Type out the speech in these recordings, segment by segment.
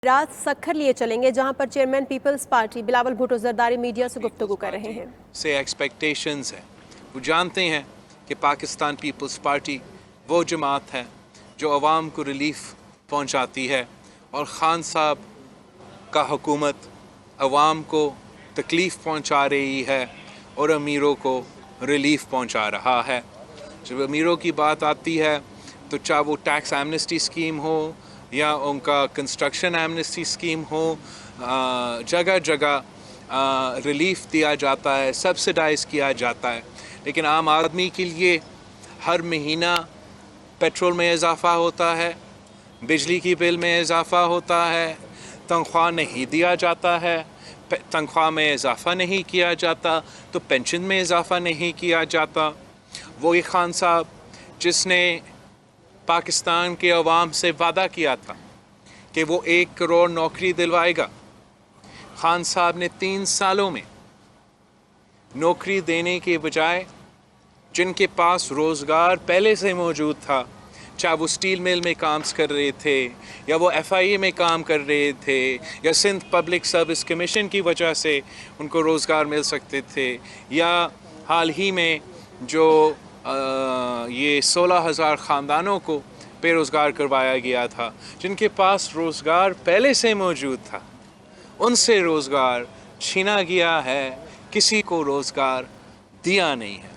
رات سکھر لیے چلیں گے جہاں پر chairman peoples party Bilawal Bhutto Zardari media سے گفتگو کر رہے ہیں سے ایکسپیکٹیشنز ہیں. وہ جانتے ہیں کہ پاکستان پیپلز پارٹی وہ جماعت ہے جو عوام کو ریلیف پہنچاتی ہے اور خان صاحب کا حکومت عوام کو تکلیف پہنچا رہی ہے اور امیروں کو ریلیف پہنچا رہا ہے. جب امیروں کی بات آتی ہے تو چاہے وہ ٹیکس ایمنسٹی اسکیم ہو یا ان کا کنسٹرکشن ایمنسٹی اسکیم ہو، جگہ جگہ ریلیف دیا جاتا ہے، سبسڈائز کیا جاتا ہے. لیکن عام آدمی کے لیے ہر مہینہ پیٹرول میں اضافہ ہوتا ہے، بجلی کی بل میں اضافہ ہوتا ہے، تنخواہ نہیں دیا جاتا ہے، تنخواہ میں اضافہ نہیں کیا جاتا تو پینشن میں اضافہ نہیں کیا جاتا. وہی خان صاحب جس نے پاکستان کے عوام سے وعدہ کیا تھا کہ وہ 1 کروڑ نوکری دلوائے گا، خان صاحب نے 3 سالوں میں نوکری دینے کے بجائے جن کے پاس روزگار پہلے سے موجود تھا، چاہے وہ سٹیل مل میں کام کر رہے تھے یا وہ FIA میں کام کر رہے تھے یا سندھ پبلک سروس کمیشن کی وجہ سے ان کو روزگار مل سکتے تھے، یا حال ہی میں جو یہ 16,000 خاندانوں کو بے روزگار کروایا گیا تھا، جن کے پاس روزگار پہلے سے موجود تھا ان سے روزگار چھینا گیا ہے، کسی کو روزگار دیا نہیں ہے.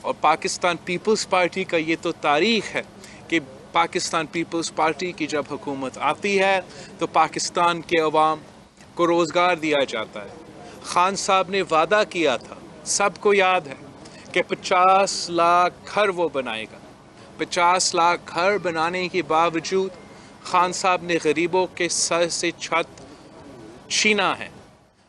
اور پاکستان پیپلز پارٹی کا یہ تو تاریخ ہے کہ پاکستان پیپلز پارٹی کی جب حکومت آتی ہے تو پاکستان کے عوام کو روزگار دیا جاتا ہے. خان صاحب نے وعدہ کیا تھا، سب کو یاد ہے، کہ 50 لاکھ گھر وہ بنائے گا. 50 لاکھ گھر بنانے کے باوجود خان صاحب نے غریبوں کے سر سے چھت چھینا ہے.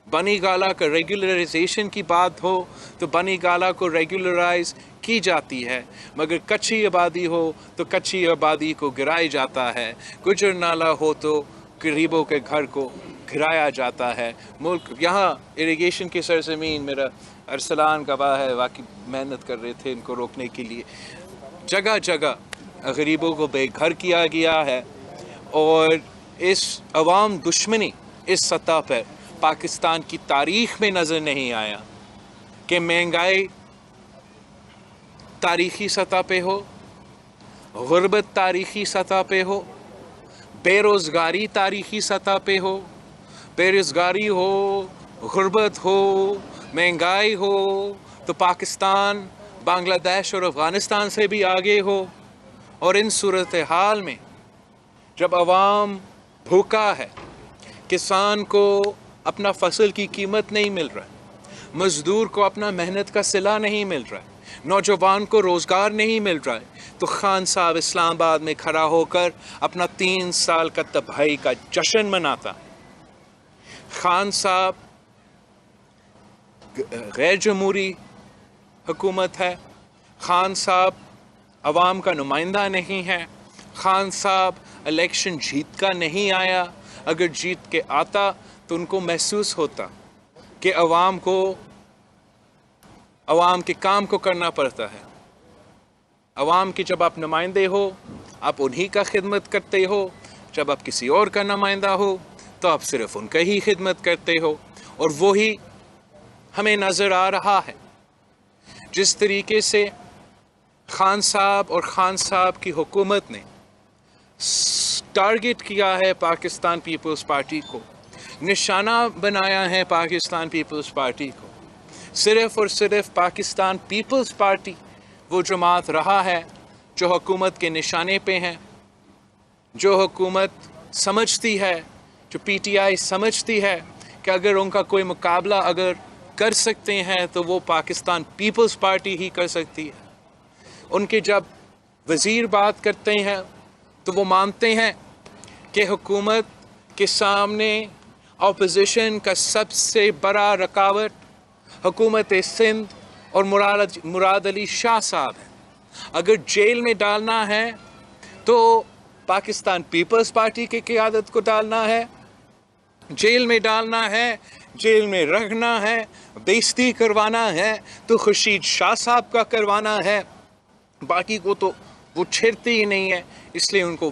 بنی گالا کا ریگولرائزیشن کی بات ہو تو بنی گالا کو ریگولرائز کی جاتی ہے، مگر کچی آبادی ہو تو کچی آبادی کو گرایا جاتا ہے. گجر نالہ ہو تو غریبوں کے گھر کو گرایا جاتا ہے. ملک یہاں اریگیشن کی سرزمین، میرا ارسلان گواہ ہے، واقعی محنت کر رہے تھے ان کو روکنے کے لیے. جگہ جگہ غریبوں کو بے گھر کیا گیا ہے، اور اس عوام دشمنی اس سطح پر پاکستان کی تاریخ میں نظر نہیں آیا کہ مہنگائی تاریخی سطح پہ ہو، غربت تاریخی سطح پہ ہو، بے روزگاری تاریخی سطح پہ ہو. بے روزگاری ہو، غربت ہو، مہنگائی ہو تو پاکستان بنگلہ دیش اور افغانستان سے بھی آگے ہو. اور ان صورتحال میں جب عوام بھوکا ہے، کسان کو اپنا فصل کی قیمت نہیں مل رہا، مزدور کو اپنا محنت کا صلہ نہیں مل رہا، نوجوان کو روزگار نہیں مل رہا ہے، تو خان صاحب اسلام آباد میں کھڑا ہو کر اپنا 3 سال کا تباہی کا جشن مناتا. خان صاحب غیر جمہوری حکومت ہے، خان صاحب عوام کا نمائندہ نہیں ہے، خان صاحب الیکشن جیت کا نہیں آیا. اگر جیت کے آتا تو ان کو محسوس ہوتا کہ عوام کے کام کو کرنا پڑتا ہے. عوام کے جب آپ نمائندے ہو آپ انہی کا خدمت کرتے ہو، جب آپ کسی اور کا نمائندہ ہو تو آپ صرف ان کا ہی خدمت کرتے ہو. اور وہی ہمیں نظر آ رہا ہے. جس طریقے سے خان صاحب اور خان صاحب کی حکومت نے ٹارگٹ کیا ہے پاکستان پیپلز پارٹی کو، نشانہ بنایا ہے پاکستان پیپلز پارٹی کو، صرف اور صرف پاکستان پیپلز پارٹی وہ جماعت رہا ہے جو حکومت کے نشانے پہ ہیں، جو حکومت سمجھتی ہے، جو PTI سمجھتی ہے کہ اگر ان کا کوئی مقابلہ اگر کر سکتے ہیں تو وہ پاکستان پیپلز پارٹی ہی کر سکتی ہے. ان کے جب وزیر بات کرتے ہیں تو وہ مانتے ہیں کہ حکومت کے سامنے اپوزیشن کا سب سے بڑا رکاوٹ حکومت سندھ اور مراد علی شاہ صاحب ہے. اگر جیل میں ڈالنا ہے تو پاکستان پیپلز پارٹی کی قیادت کو ڈالنا ہے، جیل میں ڈالنا ہے، جیل میں رکھنا ہے، بےعزتی کروانا ہے تو خورشید شاہ صاحب کا کروانا ہے. باقی کو تو وہ چھیڑتے ہی نہیں ہے، اس لیے ان کو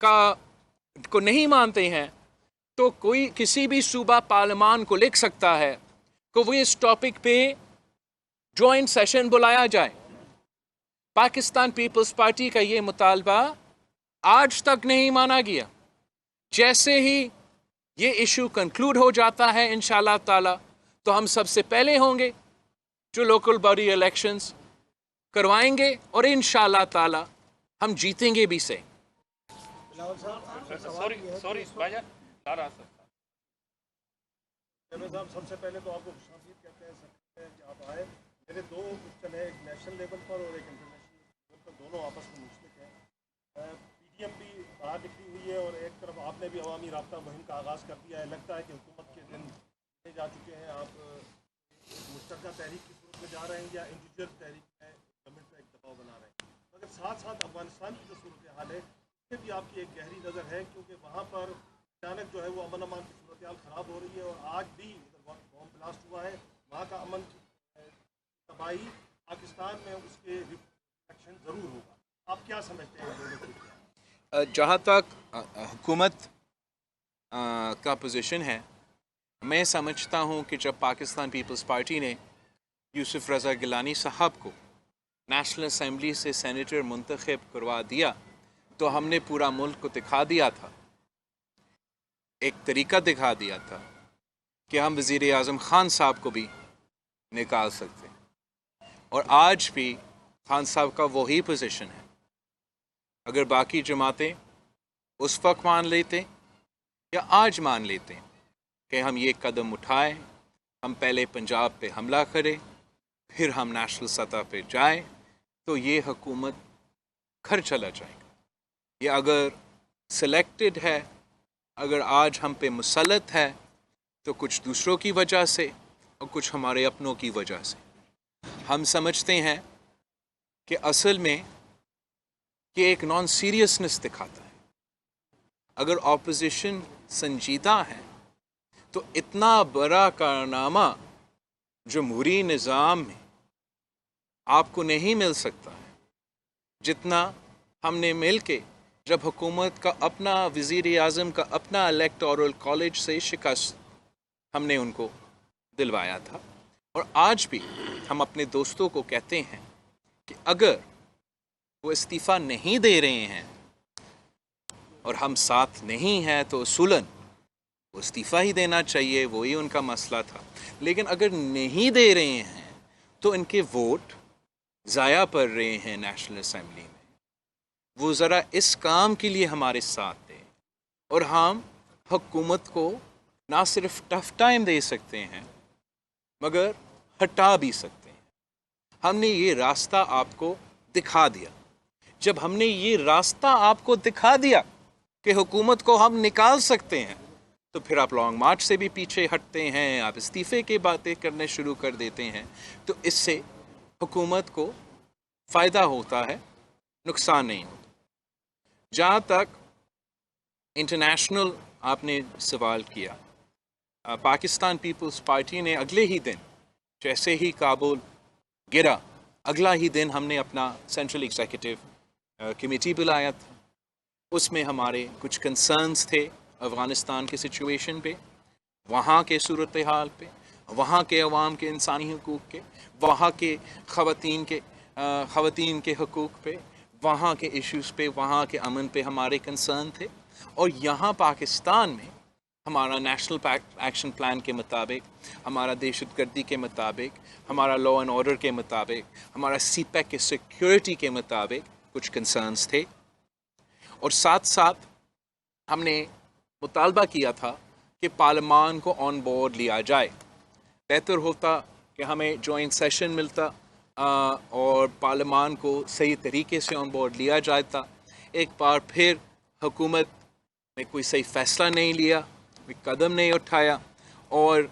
کو نہیں مانتے ہیں تو کوئی کسی بھی صوبہ پارلیمان کو لکھ سکتا ہے کہ وہ اس ٹاپک پہ جوائنٹ سیشن بلایا جائے. پاکستان پیپلز پارٹی کا یہ مطالبہ آج تک نہیں مانا گیا. جیسے ہی یہ ایشو کنکلوڈ ہو جاتا ہے انشاءاللہ تعالی تو ہم سب سے پہلے ہوں گے جو لوکل باڈی الیکشنز کروائیں گے اور انشاءاللہ تعالی ہم جیتیں گے بھی سے. صاحب سب سے پہلے تو آپ کو خوشامدید کہتے ہیں کہ آپ آئے. میرے دو کوشچن ہیں, ایک نیشنل لیول پر اور ایک انٹرنیشنل لیول پر, دونوں آپس میں مشترک ہیں. پی ڈی ایم بھی باہر نکلی ہوئی ہے اور ایک طرف آپ نے بھی عوامی رابطہ مہم کا آغاز کر دیا ہے. لگتا ہے کہ حکومت کے دن جا چکے ہیں. آپ مشترکہ تحریک کی صورت میں جا رہے ہیں یا انڈیویجول تحریک میں گورنمنٹ پر ایک دباؤ بنا رہے ہیں؟ مگر ساتھ ساتھ افغانستان کی جو صورتحال ہے اس میں بھی آپ کی ایک گہری نظر ہے, کیونکہ وہاں پر اچانک جو ہے وہ امن امان کی صورتحال خراب ہو رہی ہے اور آج بھی بم بلاسٹ ہوا ہے. وہاں کا امن تباہی پاکستان میں اس کے ریفلیکشن ضرور ہوگا. آپ کیا سمجھتے ہیں دونوں کو؟ جہاں تک حکومت کا پوزیشن ہے, میں سمجھتا ہوں کہ جب پاکستان پیپلز پارٹی نے یوسف رضا گیلانی صاحب کو نیشنل اسمبلی سے سینیٹر منتخب کروا دیا تو ہم نے پورا ملک کو دکھا دیا تھا, ایک طریقہ دکھا دیا تھا کہ ہم وزیر اعظم خان صاحب کو بھی نکال سکتے. اور آج بھی خان صاحب کا وہی پوزیشن ہے. اگر باقی جماعتیں اس وقت مان لیتے یا آج مان لیتے کہ ہم یہ قدم اٹھائیں, ہم پہلے پنجاب پہ حملہ کریں پھر ہم نیشنل سطح پہ جائیں, تو یہ حکومت گھر چلا جائے گا. یہ اگر سلیکٹڈ ہے, اگر آج ہم پہ مسلط ہے تو کچھ دوسروں کی وجہ سے اور کچھ ہمارے اپنوں کی وجہ سے. ہم سمجھتے ہیں کہ اصل میں یہ ایک نان سیریسنس دکھاتا ہے. اگر اپوزیشن سنجیدہ ہے تو اتنا بڑا کارنامہ جمہوری نظام میں آپ کو نہیں مل سکتا ہے جتنا ہم نے مل کے جب حکومت کا اپنا وزیر اعظم کا اپنا الیکٹورل کالج سے شکست ہم نے ان کو دلوایا تھا. اور آج بھی ہم اپنے دوستوں کو کہتے ہیں کہ اگر وہ استعفیٰ نہیں دے رہے ہیں اور ہم ساتھ نہیں ہیں تو اصولاً وہ استعفیٰ ہی دینا چاہیے, وہی ان کا مسئلہ تھا. لیکن اگر نہیں دے رہے ہیں تو ان کے ووٹ ضائع پڑ رہے ہیں نیشنل اسمبلی میں. وہ ذرا اس کام کے لیے ہمارے ساتھ دیں اور ہم حکومت کو نہ صرف ٹف ٹائم دے سکتے ہیں مگر ہٹا بھی سکتے ہیں. ہم نے یہ راستہ آپ کو دکھا دیا. جب ہم نے یہ راستہ آپ کو دکھا دیا کہ حکومت کو ہم نکال سکتے ہیں تو پھر آپ لانگ مارچ سے بھی پیچھے ہٹتے ہیں, آپ استعفے کی باتیں کرنے شروع کر دیتے ہیں. تو اس سے حکومت کو فائدہ ہوتا ہے, نقصان نہیں ہوتا. جہاں تک انٹرنیشنل آپ نے سوال کیا, پاکستان پیپلز پارٹی نے اگلے ہی دن جیسے ہی کابل گرا اگلا ہی دن ہم نے اپنا سینٹرل ایگزیکٹو کمیٹی بلایا تھا. اس میں ہمارے کچھ کنسرنز تھے افغانستان کی سچویشن پہ, وہاں کے صورتحال پہ, وہاں کے عوام کے انسانی حقوق کے, وہاں کے خواتین کے حقوق پہ, وہاں کے ایشوز پہ, وہاں کے امن پہ ہمارے کنسرن تھے. اور یہاں پاکستان میں ہمارا نیشنل ایکشن پلان کے مطابق, ہمارا دہشت گردی کے مطابق, ہمارا لا اینڈ آرڈر کے مطابق, ہمارا سی پیک کے سیکیورٹی کے مطابق کچھ کنسرنز تھے. اور ساتھ ساتھ ہم نے مطالبہ کیا تھا کہ پارلیمان کو آن بورڈ لیا جائے. بہتر ہوتا کہ ہمیں جوائنٹ سیشن ملتا اور پارلیمان کو صحیح طریقے سے آن بورڈ لیا جاتا. ایک بار پھر حکومت نے کوئی صحیح فیصلہ نہیں لیا, کوئی قدم نہیں اٹھایا, اور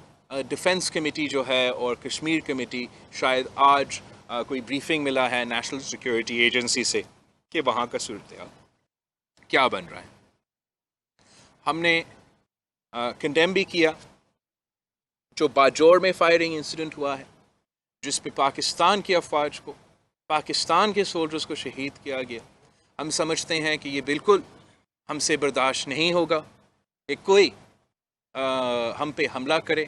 ڈیفنس کمیٹی جو ہے اور کشمیر کمیٹی, شاید آج کوئی بریفنگ ملا ہے نیشنل سیکیورٹی ایجنسی سے کہ وہاں کا صورتحال کیا بن رہا ہے. ہم نے کنڈیم بھی کیا جو باجوڑ میں فائرنگ انسیڈنٹ ہوا ہے, جس پہ پاکستان کی افواج کو, پاکستان کے سولجرز کو شہید کیا گیا. ہم سمجھتے ہیں کہ یہ بالکل ہم سے برداشت نہیں ہوگا کہ کوئی ہم پہ حملہ کرے،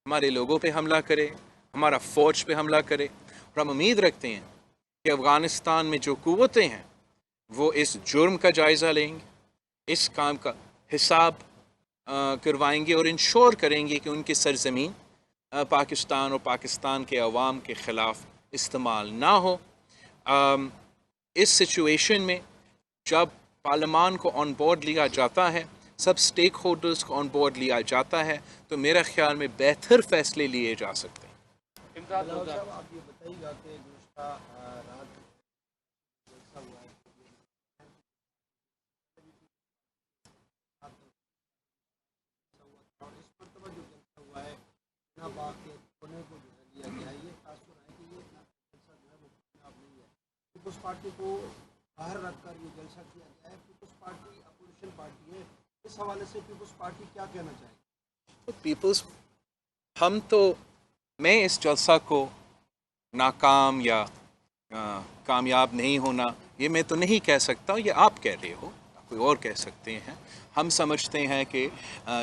ہمارے لوگوں پہ حملہ کرے، ہمارا فوج پہ حملہ کرے، اور ہم امید رکھتے ہیں کہ افغانستان میں جو قوتیں ہیں وہ اس جرم کا جائزہ لیں گے، اس کام کا حساب کروائیں گے اور انشور کریں گے کہ ان کی سرزمین پاکستان اور پاکستان کے عوام کے خلاف استعمال نہ ہو۔ اس سچویشن میں جب پارلیمان کو آن بورڈ لیا جاتا ہے، سب سٹیک ہولڈرز کو آن بورڈ لیا جاتا ہے، تو میرا خیال میں بہتر فیصلے لیے جا سکتے ہیں۔ بلاول صاحب آپ یہ بتائیے گا کہ گزشتہ رات جلسہ ہوا ہے اور اس مرتبہ جو جلسہ ہوا ہے نا باغ کے کونے کو جو ہے لیا گیا ہے، یہ تاثر ہے کہ یہ جلسہ جو ہے وہ کامیاب نہیں ہے، پیپلز پارٹی کو باہر رکھ کر یہ جلسہ کیا گیا ہے۔ پیپلز پارٹی اپوزیشن پارٹی ہے، اس حوالے سے پیپلز پارٹی کیا کہنا چاہے گی؟ میں اس جلسہ کو ناکام یا کامیاب نہیں ہونا یہ میں تو نہیں کہہ سکتا، یہ آپ کہہ رہے ہو، کوئی اور کہہ سکتے ہیں۔ ہم سمجھتے ہیں کہ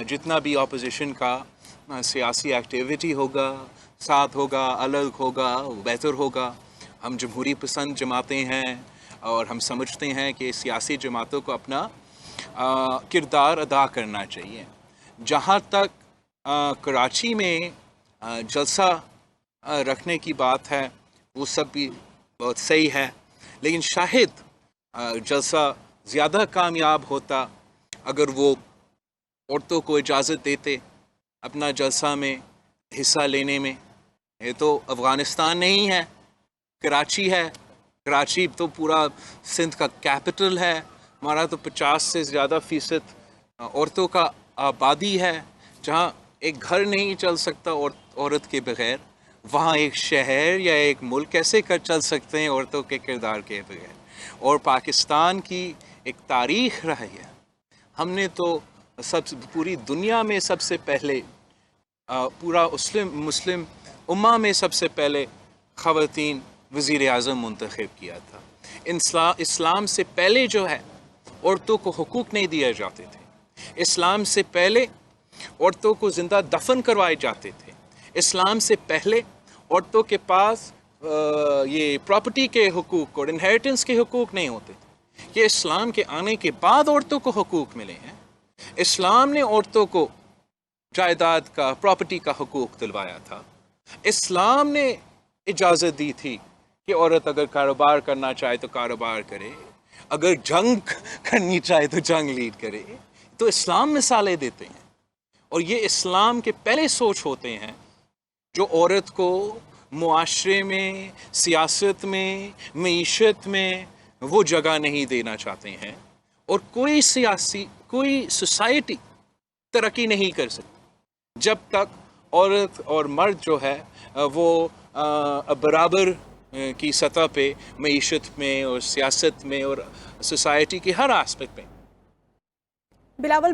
جتنا بھی اپوزیشن کا سیاسی ایکٹیویٹی ہوگا، ساتھ ہوگا، الگ ہوگا، وہ بہتر ہوگا۔ ہم جمہوری پسند جماعتیں ہیں اور ہم سمجھتے ہیں کہ سیاسی جماعتوں کو اپنا کردار ادا کرنا چاہیے۔ جہاں تک کراچی میں جلسہ رکھنے کی بات ہے، وہ سب بھی بہت صحیح ہے، لیکن شاید جلسہ زیادہ کامیاب ہوتا اگر وہ عورتوں کو اجازت دیتے اپنا جلسہ میں حصہ لینے میں۔ یہ تو افغانستان نہیں ہے، کراچی ہے۔ کراچی تو پورا سندھ کا کیپٹل ہے، ہمارا تو 50 سے زیادہ فیصد عورتوں کا آبادی ہے، جہاں ایک گھر نہیں چل سکتا عورت کے بغیر، وہاں ایک شہر یا ایک ملک کیسے چل سکتے ہیں عورتوں کے کردار کے بغیر؟ اور پاکستان کی ایک تاریخ رہی ہے، ہم نے تو پوری دنیا میں سب سے پہلے پورا مسلم امہ میں سب سے پہلے خواتین وزیر اعظم منتخب کیا تھا۔ اسلام سے پہلے جو ہے عورتوں کو حقوق نہیں دیے جاتے تھے، اسلام سے پہلے عورتوں کو زندہ دفن کروائے جاتے تھے، اسلام سے پہلے عورتوں کے پاس یہ پراپرٹی کے حقوق اور انہیریٹنس کے حقوق نہیں ہوتے تھے۔ یہ اسلام کے آنے کے بعد عورتوں کو حقوق ملے ہیں۔ اسلام نے عورتوں کو جائیداد کا، پراپرٹی کا حقوق دلوایا تھا۔ اسلام نے اجازت دی تھی کہ عورت اگر کاروبار کرنا چاہے تو کاروبار کرے، اگر جنگ کرنی چاہے تو جنگ لیڈ کرے۔ تو اسلام مثالیں دیتے ہیں، اور یہ اسلام کے پہلے سوچ ہوتے ہیں جو عورت کو معاشرے میں، سیاست میں، معیشت میں وہ جگہ نہیں دینا چاہتے ہیں، اور کوئی سوسائٹی ترقی نہیں کر سکتی جب تک عورت اور مرد جو ہے وہ برابر کی سطح پہ معیشت میں اور سیاست میں اور سوسائٹی کی ہر آسپیکٹ میں۔ بلاول